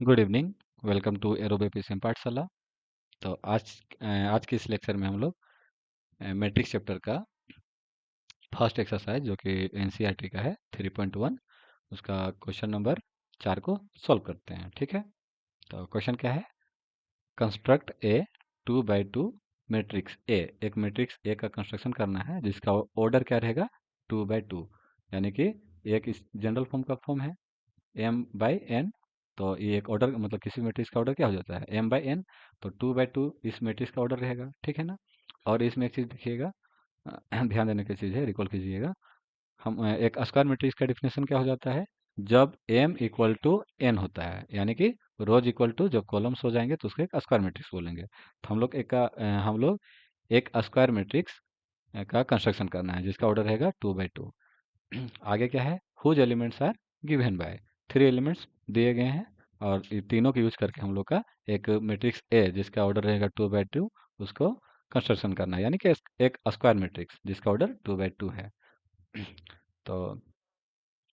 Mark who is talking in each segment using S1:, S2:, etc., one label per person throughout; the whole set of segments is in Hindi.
S1: Good evening. वेलकम टू एरोबे पीसीएम पाठशाला। तो आज के इस लेक्चर में हम लोग मैट्रिक्स चैप्टर का फर्स्ट एक्सरसाइज जो कि एनसीईआरटी का है 3.1 उसका क्वेश्चन नंबर 4 को सॉल्व करते हैं। ठीक है, तो क्वेश्चन क्या है? Construct A 2 by 2 matrix A. एक मैट्रिक्स ए का कंस्ट्रक्शन करना है जिसका ऑर्डर क्या रहेगा? 2 by 2, यानी कि एक इस जनरल फॉर्म का फॉर्म है m/n। तो ये एक ऑर्डर मतलब किसी मैट्रिक्स का ऑर्डर क्या हो जाता है? m/n। तो 2 by 2 इस मैट्रिक्स का ऑर्डर रहेगा, ठीक है ना? और इसमें एक चीज़ देखिएगा, ध्यान देने की चीज़ है, रिकॉल कीजिएगा। एक स्क्वायर मैट्रिक्स का डिफिनेशन क्या हो जाता है? जब m इक्वल टू n होता है, यानी कि रोज इक्वल टू जब कॉलम्स हो जाएंगे तो उसको एक स्क्वायर मैट्रिक्स बोलेंगे। तो हम लोग एक स्क्वायर मैट्रिक्स का कंस्ट्रक्शन करना है जिसका ऑर्डर रहेगा 2 by 2। आगे क्या है? Whose elements are given by. 3 elements दिए गए हैं और ये तीनों को यूज करके हम लोग का एक मैट्रिक्स ए जिसका ऑर्डर रहेगा 2 by 2 उसको कंस्ट्रक्शन करना है, यानी कि एक स्क्वायर मैट्रिक्स जिसका ऑर्डर 2 by 2 है। तो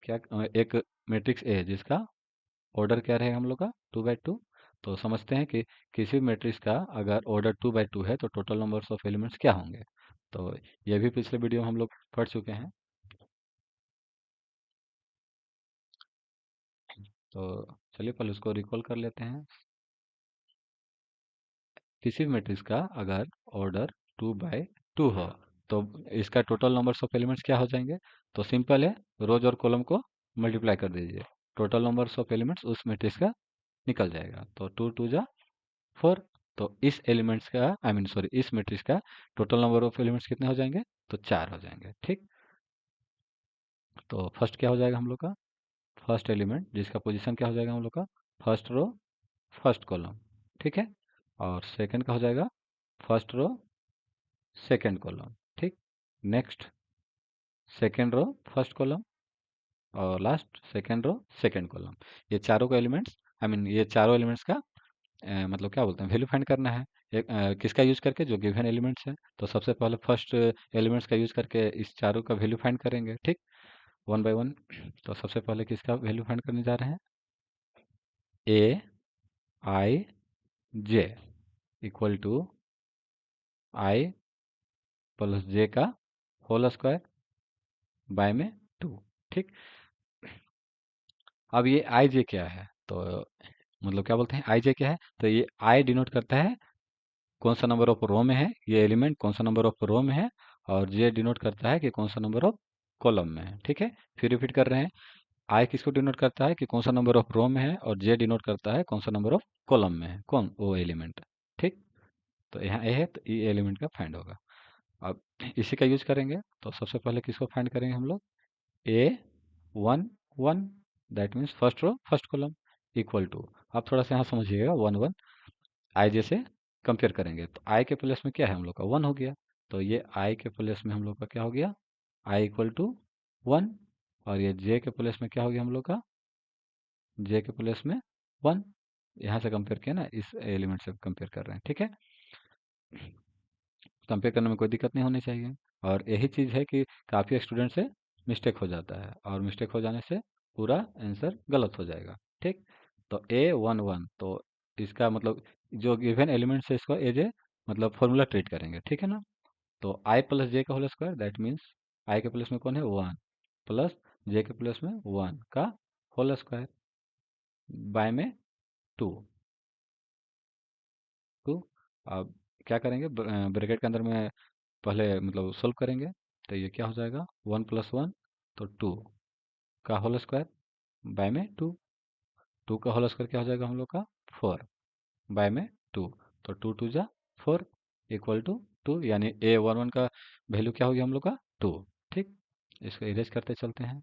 S1: एक मैट्रिक्स ए जिसका ऑर्डर क्या रहेगा हम लोग का? 2 by 2। तो समझते हैं कि किसी मैट्रिक्स का अगर ऑर्डर 2 by 2 है तो टोटल नंबर्स ऑफ एलिमेंट्स क्या होंगे। तो ये भी पिछले वीडियो में हम लोग पढ़ चुके हैं। तो चलिए पहले उसको रिकॉल कर लेते हैं। किसी भी मैट्रिक्स का अगर ऑर्डर 2 by 2 हो तो इसका टोटल नंबर्स ऑफ एलिमेंट्स क्या हो जाएंगे? तो सिंपल है, रोज और कॉलम को मल्टीप्लाई कर दीजिए, टोटल नंबर्स ऑफ एलिमेंट्स उस मैट्रिक्स का निकल जाएगा। तो 2 2 जा 4। तो इस एलिमेंट्स का आई मीन सॉरी इस मैट्रिक्स का टोटल नंबर ऑफ एलिमेंट्स कितने हो जाएंगे? तो 4 हो जाएंगे। ठीक, तो फर्स्ट क्या हो जाएगा हम लोग का? फर्स्ट एलिमेंट जिसका पोजीशन क्या हो जाएगा हम लोग का? फर्स्ट रो फर्स्ट कॉलम, ठीक है। और सेकंड का हो जाएगा फर्स्ट रो सेकंड कॉलम, ठीक। Next second row first column और last second row second column. ये चारों का एलिमेंट्स आई मीन ये चारों एलिमेंट्स का मतलब क्या बोलते हैं, वैल्यू फाइंड करना है। किसका यूज करके? जो गिवन एलिमेंट्स है। तो सबसे पहले फर्स्ट एलिमेंट्स का यूज करके इस चारों का वैल्यू फाइंड करेंगे, ठीक। 1 by 1। तो सबसे पहले किसका वैल्यू फाइंड करने जा रहे हैं? Aij इक्वल टू i+j का होल स्क्वायर बाय में 2, ठीक। अब ये आई जे क्या है? तो मतलब क्या बोलते हैं, आई जे क्या है? तो ये आई डिनोट करता है कौन सा नंबर ऑफ रो में है, ये एलिमेंट कौन सा नंबर ऑफ रो में है। और जे डिनोट करता है कि कौन सा नंबर ऑफ कॉलम में है, ठीक है। फिर रिपीट कर रहे हैं, आई किसको डिनोट करता है कि कौन सा नंबर ऑफ रो में है, और जे डिनोट करता है कौन सा नंबर ऑफ कॉलम में है, कौन वो एलिमेंट, ठीक। तो यहाँ ए है तो ई एलिमेंट का फाइंड होगा। अब इसी का यूज करेंगे। तो सबसे पहले किसको फाइंड करेंगे हम लोग? A 1 1, that means first row first column equal to. आप थोड़ा सा यहाँ समझिएगा, 1 1 आई जैसे कंपेयर करेंगे तो आई के प्लेस में क्या है हम लोग का? 1 हो गया। तो ये आई के प्लेस में हम लोग का क्या हो गया? I equal to 1। और ये जे के प्लेस में क्या हो गया हम लोग का? जे के प्लेस में 1। यहाँ से कंपेयर किया ना, इस एलिमेंट से कंपेयर कर रहे हैं, ठीक है। कंपेयर करने में कोई दिक्कत नहीं होनी चाहिए। और यही चीज़ है कि काफ़ी स्टूडेंट से मिस्टेक हो जाता है और मिस्टेक हो जाने से पूरा आंसर गलत हो जाएगा, ठीक। तो A 1 1, तो इसका मतलब जो गिवन एलिमेंट्स है इसको एज ए मतलब फॉर्मूला ट्रीट करेंगे, ठीक है ना। तो i+j का whole square, that means i के प्लेस में कौन है? 1 प्लस जे के प्लेस में 1 का होल स्क्वायर बाय में 2 2। अब क्या करेंगे? ब्रैकेट के अंदर में पहले मतलब सोल्व करेंगे। तो ये क्या हो जाएगा? 1+1 तो 2 का होल स्क्वायर बाय में 2। 2 का होल स्क्वायर क्या हो जाएगा हम लोग का? 4 बाय में 2। तो 2 2 जा 4 इक्वल टू 2, यानी A 1 1 का वैल्यू क्या हो गया हम लोग का? 2, ठीक। इसको इरेज करते चलते हैं।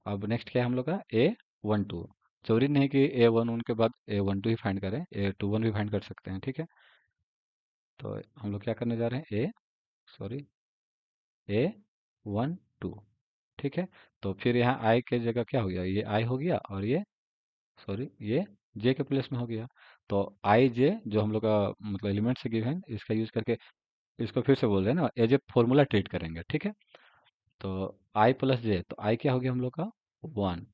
S1: अब नेक्स्ट क्या है हम लोग का? A 1 2। जरूरी नहीं कि A 1 1 के बाद A 1 2 ही फाइंड करें, A 2 1 भी फाइंड कर सकते हैं, ठीक है। तो हम लोग क्या करने जा रहे हैं? A 1 2, ठीक है। तो फिर यहाँ आई के जगह क्या हो गया? ये आई हो गया और ये जे के प्लेस में हो गया। तो आई जे जो हम लोग का मतलब एलिमेंट से गिवन है, इसका यूज करके इसको फिर से बोल रहे हैं ना, एज ए फॉर्मूला ट्रीट करेंगे, ठीक है। तो आई+j, तो आई क्या हो गया हम लोग का? 1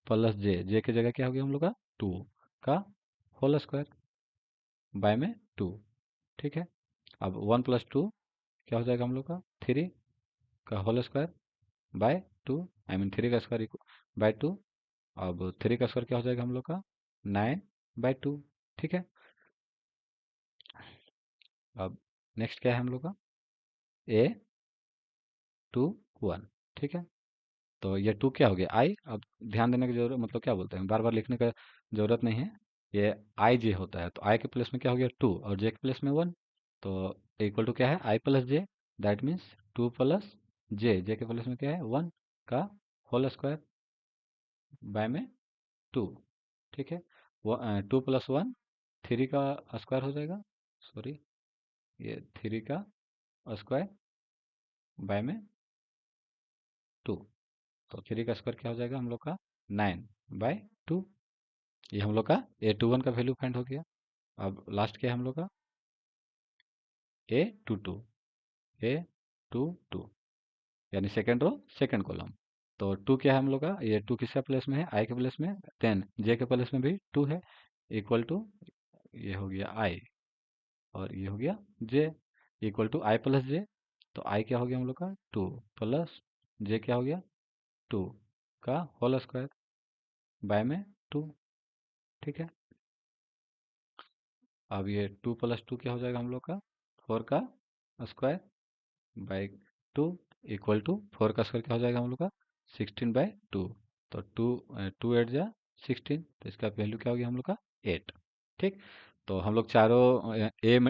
S1: प्लस जे, जे की जगह क्या हो गया हम लोग का 2 का होल स्क्वायर बाय में 2। ठीक है, अब 1 + 2 क्या हो जाएगा हम लोग का 3 का whole square by 2, I mean 3 का स्क्वायर बाय 2। अब 3 का स्क्वायर क्या हो जाएगा हम लोग का 9/2। ठीक है, अब नेक्स्ट क्या है हम लोग का A21। ठीक है, तो ये 2 क्या हो गया आई। अब ध्यान देने की जरूरत, मतलब क्या बोलते हैं, बार बार लिखने का जरूरत नहीं है। ये आई जे होता है, तो आई के प्लेस में क्या हो गया 2 और जे के प्लेस में 1। तो इक्वल टू क्या है i plus j, that means 2 plus j, j के प्लेस में क्या है 1 का होल स्क्वायर बाय में 2। ठीक है, 2 + 1 3 का स्क्वायर हो जाएगा, सॉरी ये 3 का स्क्वायर बाय में 2। तो 3 का स्क्वायर क्या हो जाएगा हम लोग का 9/2। ये हम लोग का A21 का वैल्यू फाइंड हो गया। अब लास्ट क्या है हम लोग का A22, A22 यानी सेकेंड रो सेकेंड कॉलम। तो 2 क्या है हम लोग का, ये 2 किसका प्लेस में है आई के प्लेस में, देन जे के प्लेस में भी 2 है, इक्वल टू ये हो गया आई और ये हो गया जे, इक्वल टू आई प्लस जे। तो आई क्या हो गया हम लोग का 2 प्लस जे क्या हो गया 2 का होल स्क्वायर बाय में 2। ठीक है, अब ये 2 + 2 क्या हो जाएगा हम लोग का 4 का स्क्वायर बाई 2, इक्वल टू 4 का स्क्वायर क्या हो जाएगा हम लोग का 16/2। तो 2 8 जा 16, तो इसका वैल्यू क्या हो गया हम लोग का 8। ठीक, तो हम लोग चारों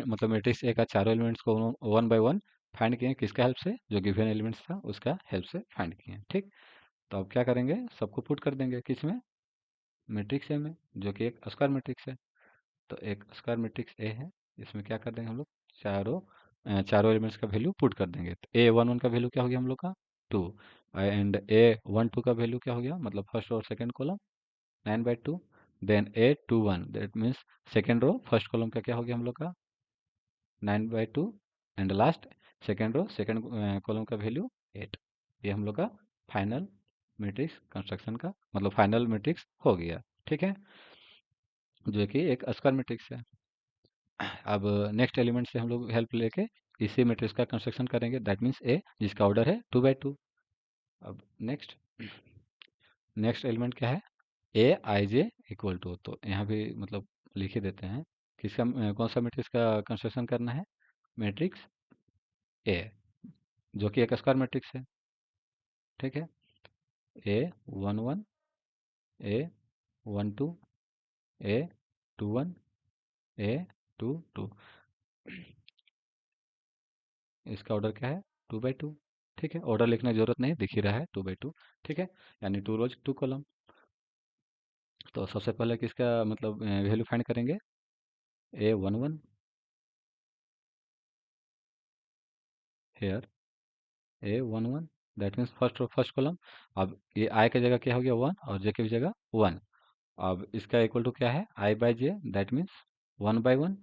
S1: मतलब मैट्रिक्स ए का चारों एलिमेंट्स को 1 बाय 1 फाइंड किए, किसका हेल्प से, जो गिवन एलिमेंट्स था उसका हेल्प से फाइंड किए। ठीक, तो अब क्या करेंगे, सबको पुट कर देंगे किसमें, मैट्रिक्स ए में, जो कि एक स्क्वायर मैट्रिक्स है। तो एक स्क्वायर मैट्रिक्स ए है, इसमें क्या कर देंगे हम लोग चारों चारों एलिमेंट्स का वैल्यू पुट कर देंगे। तो A11 का वैल्यू क्या हो गया हम लोग का 2, एंड A12 का वैल्यू क्या हो गया, मतलब फर्स्ट और second column 9/2। Then A21 that means second row first column का क्या हो गया हम लोग का 9/2, and last second row second column का वैल्यू 8। ये हम लोग का फाइनल मैट्रिक्स कंस्ट्रक्शन का मतलब फाइनल मैट्रिक्स हो गया। ठीक है, जो कि एक स्क्वायर मैट्रिक्स है। अब नेक्स्ट एलिमेंट से हम लोग हेल्प लेके इसी मैट्रिक्स का कंस्ट्रक्शन करेंगे, दैट मीन्स ए, जिसका ऑर्डर है 2/2। अब नेक्स्ट नेक्स्ट एलिमेंट क्या है A i j equal to, तो यहाँ भी मतलब लिख ही देते हैं किसका कौन सा मैट्रिक्स का कंस्ट्रक्शन करना है, मैट्रिक्स ए, जो कि एक स्क्वायर मैट्रिक्स है। ठीक है, A11, A12, A21, A22, इसका ऑर्डर क्या है 2/2। ठीक है, ऑर्डर लिखने की जरूरत नहीं, दिख ही रहा है 2/2। ठीक है, यानी 2 रोज 2 कॉलम। तो सबसे पहले किसका मतलब वैल्यू फाइंड करेंगे A11, here A11 that means first column. अब ये आई की जगह क्या हो गया 1 और जे की जगह 1। अब इसका इक्वल टू क्या है I/j, दैट मीन्स 1/1।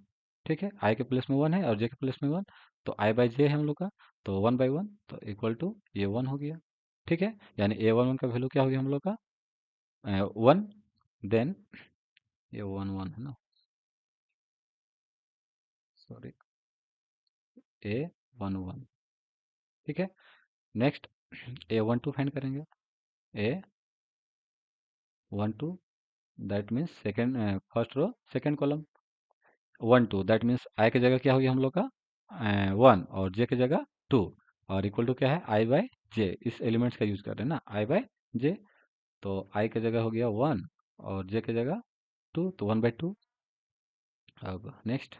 S1: ठीक है, आई के प्लेस में 1 है और जे के प्लेस में 1, तो I/j है हम लोग का, तो 1/1, तो इक्वल टू ये 1 हो गया। ठीक है, यानी A11 का वैल्यू क्या हो गया हम लोग का 1। देन ये 1 1 है ना, सॉरी A11। ठीक है, नेक्स्ट A12 फाइंड करेंगे, A12 that means second first row second column 1 2, that means i की जगह क्या होगी हम लोग का 1 और जे की जगह 2, और इक्वल टू क्या है I/j, इस एलिमेंट्स का यूज कर रहे हैं ना I/j। तो आई की जगह हो गया 1 और जे की जगह 2, तो 1/2। अब next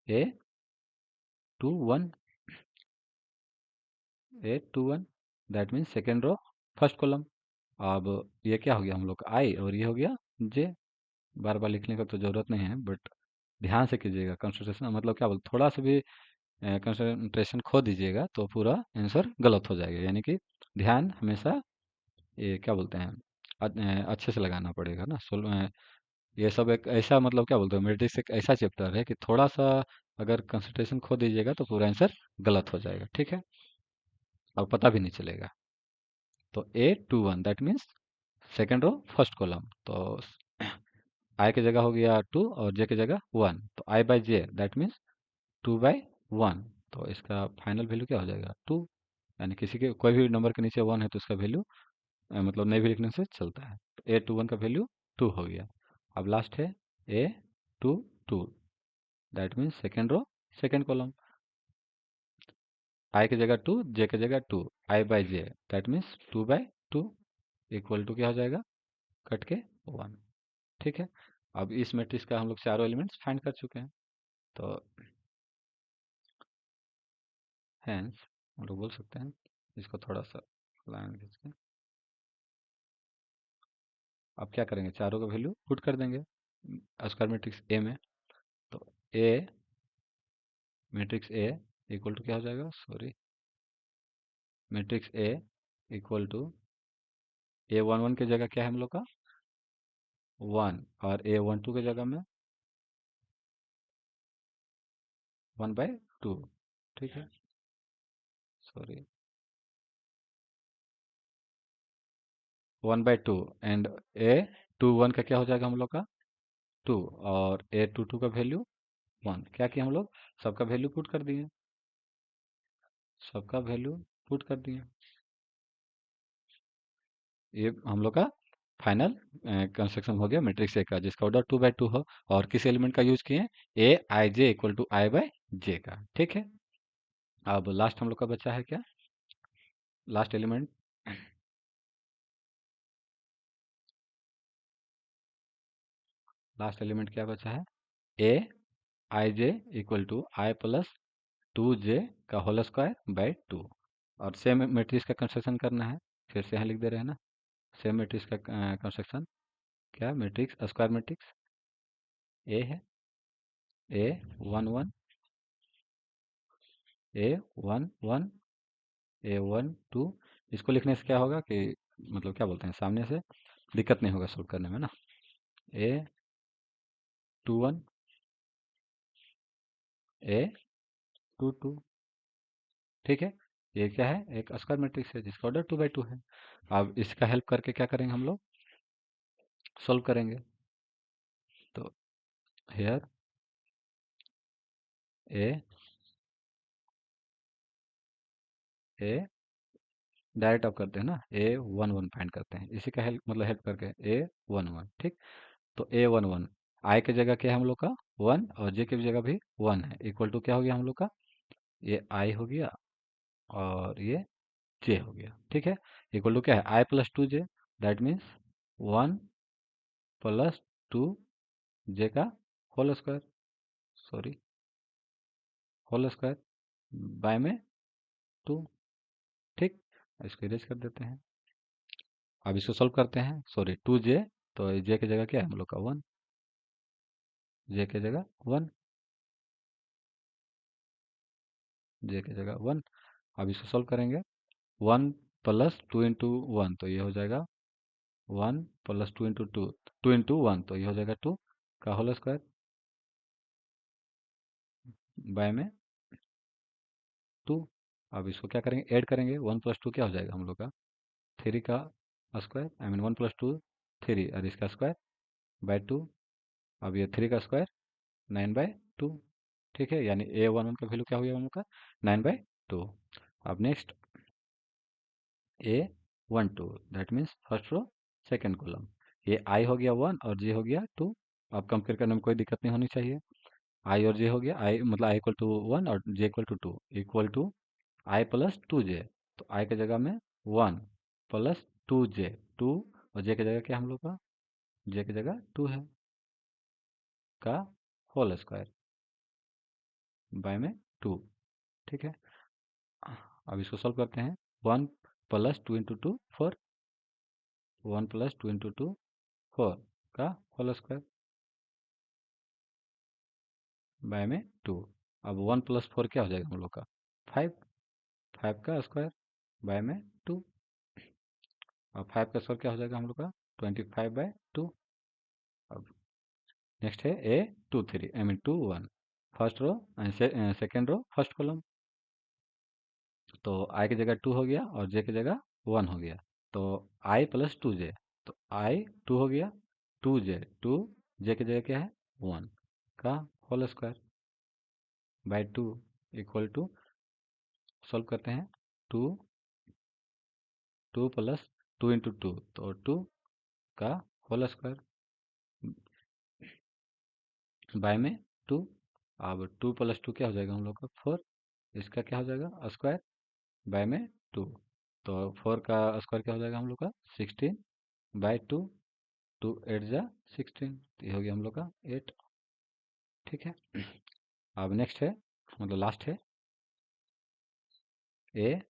S1: A21, A21 that means second row first column. अब ये क्या हो गया हम लोग का आई और ये हो गया जे। बार बार लिखने का तो जरूरत नहीं है, बट ध्यान से कीजिएगा कंसंट्रेशन, मतलब क्या बोलते थोड़ा सा भी कंसंट्रेशन खो दीजिएगा तो पूरा आंसर गलत हो जाएगा। यानी कि ध्यान हमेशा ये क्या बोलते हैं अच्छे से लगाना पड़ेगा ना। ये सब एक ऐसा मतलब क्या बोलते हैं मैथमेटिक्स एक ऐसा चैप्टर है कि थोड़ा सा अगर कंसंट्रेशन खो दीजिएगा तो पूरा आंसर गलत हो जाएगा। ठीक है, और पता भी नहीं चलेगा। तो A21 that means second row first column. तो आई की जगह हो गया 2 और जे की जगह 1, तो आई बाई जे दैट मीन्स 2/1। तो इसका फाइनल वैल्यू क्या हो जाएगा 2, यानी किसी के कोई भी नंबर के नीचे 1 है तो उसका वैल्यू मतलब नहीं भी लिखने से चलता है। तो A21 का वैल्यू 2 हो गया। अब लास्ट है A22 that means second row second column. I की जगह 2, जे की जगह 2, i by j that means 2/2 equal to क्या हो जाएगा कट के 1। ठीक है। अब इस मैट्रिक्स का हम लोग चारों एलिमेंट्स फाइंड कर चुके हैं। तो हैंस हम लोग बोल सकते हैं इसको थोड़ा सा लाइन खींच के। अब क्या करेंगे, चारों का वैल्यू पुट कर देंगे स्क्वायर मैट्रिक्स ए में। तो A matrix A equal to क्या हो जाएगा, sorry, matrix A equal to A11 की जगह क्या है हम लोग का 1, और A12 की जगह में 1/2। ठीक है, सॉरी, 1/2 एंड A21 का क्या हो जाएगा हम लोग का 2, और A22 का वैल्यू 1। क्या किया हम लोग, सबका वैल्यू पुट कर दिए, सबका वैल्यू पुट कर दिए। ये हम लोग का फाइनल कंस्ट्रक्शन हो गया मैट्रिक्स ए का, जिसका ऑर्डर 2/2 हो, और किस एलिमेंट का यूज किए, A i j equal to i by j का। ठीक है। अब लास्ट हम लोग का बचा है क्या, लास्ट एलिमेंट, लास्ट एलिमेंट क्या बचा है, A i j equal to i plus 2j का होल स्क्वायर बाई 2। और सेम मैट्रिक्स का कंस्ट्रक्शन करना है, फिर से यहाँ लिख दे रहे हैं ना, सेम मैट्रिक्स का कंस्ट्रक्शन। क्या मैट्रिक्स, स्क्वायर मैट्रिक्स ए है, A11, A11, A12। इसको लिखने से क्या होगा कि मतलब क्या बोलते हैं, सामने से दिक्कत नहीं होगा सोल्व करने में ना। A21, A22। ठीक है, ये क्या है, एक स्क्वायर मैट्रिक्स है जिसका ऑर्डर 2/2 है। अब इसका हेल्प करके क्या करेंगे हम लोग, सोल्व करेंगे। तो हेयर ए ए डायरेक्ट अब करते हैं ना, A11 फाइंड करते हैं, इसी का हेल्प मतलब हेल्प करके A11। ठीक। तो A11 आई की जगह क्या है हम लोग का 1, और जे की जगह भी 1 है, इक्वल टू क्या हो गया हम लोग का, ये आई हो गया और ये जे हो गया। ठीक है, इक्वल टू क्या है, i plus 2j that means 1 plus 2j का whole square, sorry, whole square by में 2। ठीक, इसको इरेज कर देते हैं। अब इसको सॉल्व करते हैं, सॉरी 2j, तो जे की जगह क्या है हम लोग का 1, जे की जगह 1, जे की जगह 1। अब इसको सॉल्व करेंगे, 1 प्लस 2 इंटू 1 तो ये हो जाएगा 1 प्लस 2 इंटू 2, 2 इंटू 1 तो ये हो जाएगा 2 का होल स्क्वायर बाय में 2। अब इसको क्या करेंगे, ऐड करेंगे, 1 प्लस 2 क्या हो जाएगा हम लोग का 3 का स्क्वायर, आई मीन 1 प्लस 2 3, और इसका स्क्वायर बाय 2। अब ये 3 का स्क्वायर 9/2। ठीक है, यानी A11 का वैल्यू क्या हो गया हम लोग का 9/2। अब next A12 that means first row second column, ये आई हो गया 1 और जे हो गया 2। अब कंपेयर करने में कोई दिक्कत नहीं होनी चाहिए, आई और जे हो गया, आई मतलब आई इक्वल टू 1 और j equal to 2, equal to i plus 2j। तो आई की जगह में 1 प्लस 2j, 2, और जे की जगह क्या हम लोग का, जे की जगह 2 है का होल स्क्वायर बाय में 2। ठीक है, अब इसको सॉल्व करते हैं, 1 प्लस 2 इंटू 2 4, 1 प्लस 2 इंटू 2 4 का होल स्क्वायर बाय में 2। अब 1 प्लस 4 क्या हो जाएगा हम लोग का 5, 5 का स्क्वायर बाय में 2। अब 5 का स्क्वायर क्या हो जाएगा हम लोग का 25/2। अब नेक्स्ट है A23, I mean 21, first row second row first column. तो आई की जगह 2 हो गया और जे की जगह 1 हो गया। तो आई प्लस टू जे, तो आई टू हो गया, टू जे की जगह क्या है, वन का whole square by two equal to, solve करते हैं, two, two plus two into two, तो टू का होल स्क्वायर बाय में टू। अब टू प्लस टू क्या हो जाएगा हम लोग का, फोर, इसका क्या हो जाएगा स्क्वायर बाय में टू, तो फोर का स्क्वायर क्या हो जाएगा हम लोग का, sixteen by two, two eight जा सिक्सटीन, तो ये हो गया हम लोग का एट। ठीक है, अब नेक्स्ट है, मतलब लास्ट है, A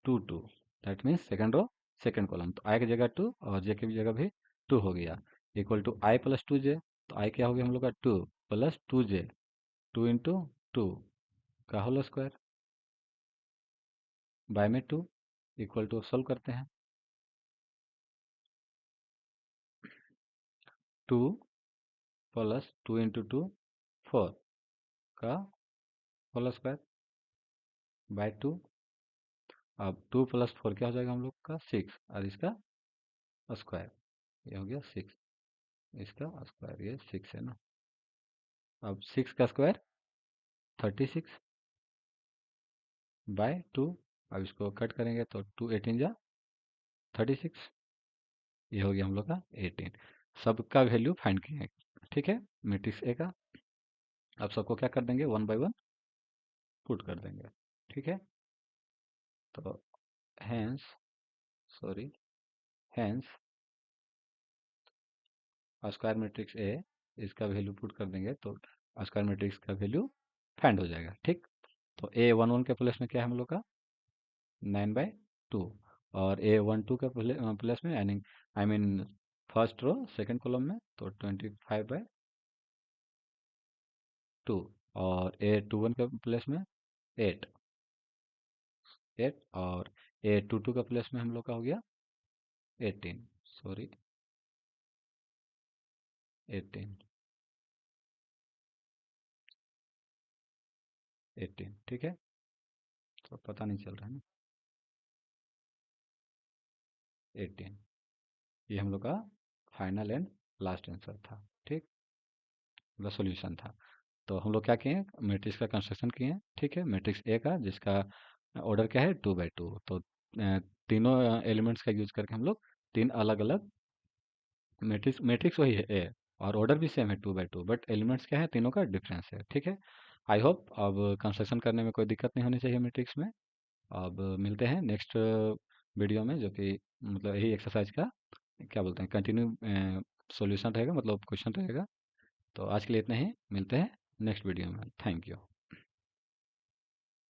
S1: two two, that means second row second column, तो आई की जगह टू और जे की जगह भी टू हो गया, equal to i plus two j, तो आई क्या हो गया हम लोग का, two plus two j, two into two का होल स्क्वायर बाय में टू इक्वल टू, सोल्व करते हैं, two plus two into two, four का होल स्क्वायर बाय टू। अब टू प्लस फोर क्या हो जाएगा हम लोग का, सिक्स, और इसका स्क्वायर, ये हो गया सिक्स, इसका स्क्वायर, ये सिक्स है ना। अब सिक्स का स्क्वायर 36 बाय टू, अब इसको कट करेंगे तो टू एटीन जा 36, ये हो गया हम लोग का 18। सबका वैल्यू फाइंड किए, ठीक है, मैट्रिक्स ए का। अब सबको क्या कर देंगे, वन बाय वन पुट कर देंगे, ठीक है। तो hence, sorry, hence square matrix A, इसका वैल्यू पुट कर देंगे तो स्क्वायर मैट्रिक्स का वैल्यू फाइंड हो जाएगा, ठीक। तो ए वन वन के प्लेस में क्या है हम लोग का, नाइन बाई टू, और ए वन टू के प्लेस में, यानी I mean first row second column में, तो 25/2, और ए टू वन के प्लेस में एट, एट, और ए टू टू का प्लेस में हम लोग का हो गया 18, सॉरी 18, 18, ठीक है। तो पता नहीं चल रहा है ना, 18, ये हम लोग का फाइनल एंड लास्ट आंसर था, ठीक, मतलब सॉल्यूशन था। तो हम लोग क्या किए, मैट्रिक्स का कंस्ट्रक्शन किए, ठीक है, मैट्रिक्स ए का, जिसका ऑर्डर क्या है, टू बाई टू, तो तीनों एलिमेंट्स का यूज करके हम लोग तीन अलग अलग मैट्रिक्स, मैट्रिक्स वही है ए, और ऑर्डर भी सेम है two by two, but elements क्या है, तीनों का डिफरेंस है, ठीक है। आई होप अब कंस्ट्रक्शन करने में कोई दिक्कत नहीं होनी चाहिए मैट्रिक्स में। अब मिलते हैं नेक्स्ट वीडियो में, जो कि मतलब यही एक्सरसाइज का क्या बोलते हैं, कंटिन्यू सॉल्यूशन रहेगा, मतलब क्वेश्चन रहेगा। तो आज के लिए इतना ही, मिलते हैं नेक्स्ट वीडियो में, थैंक यू।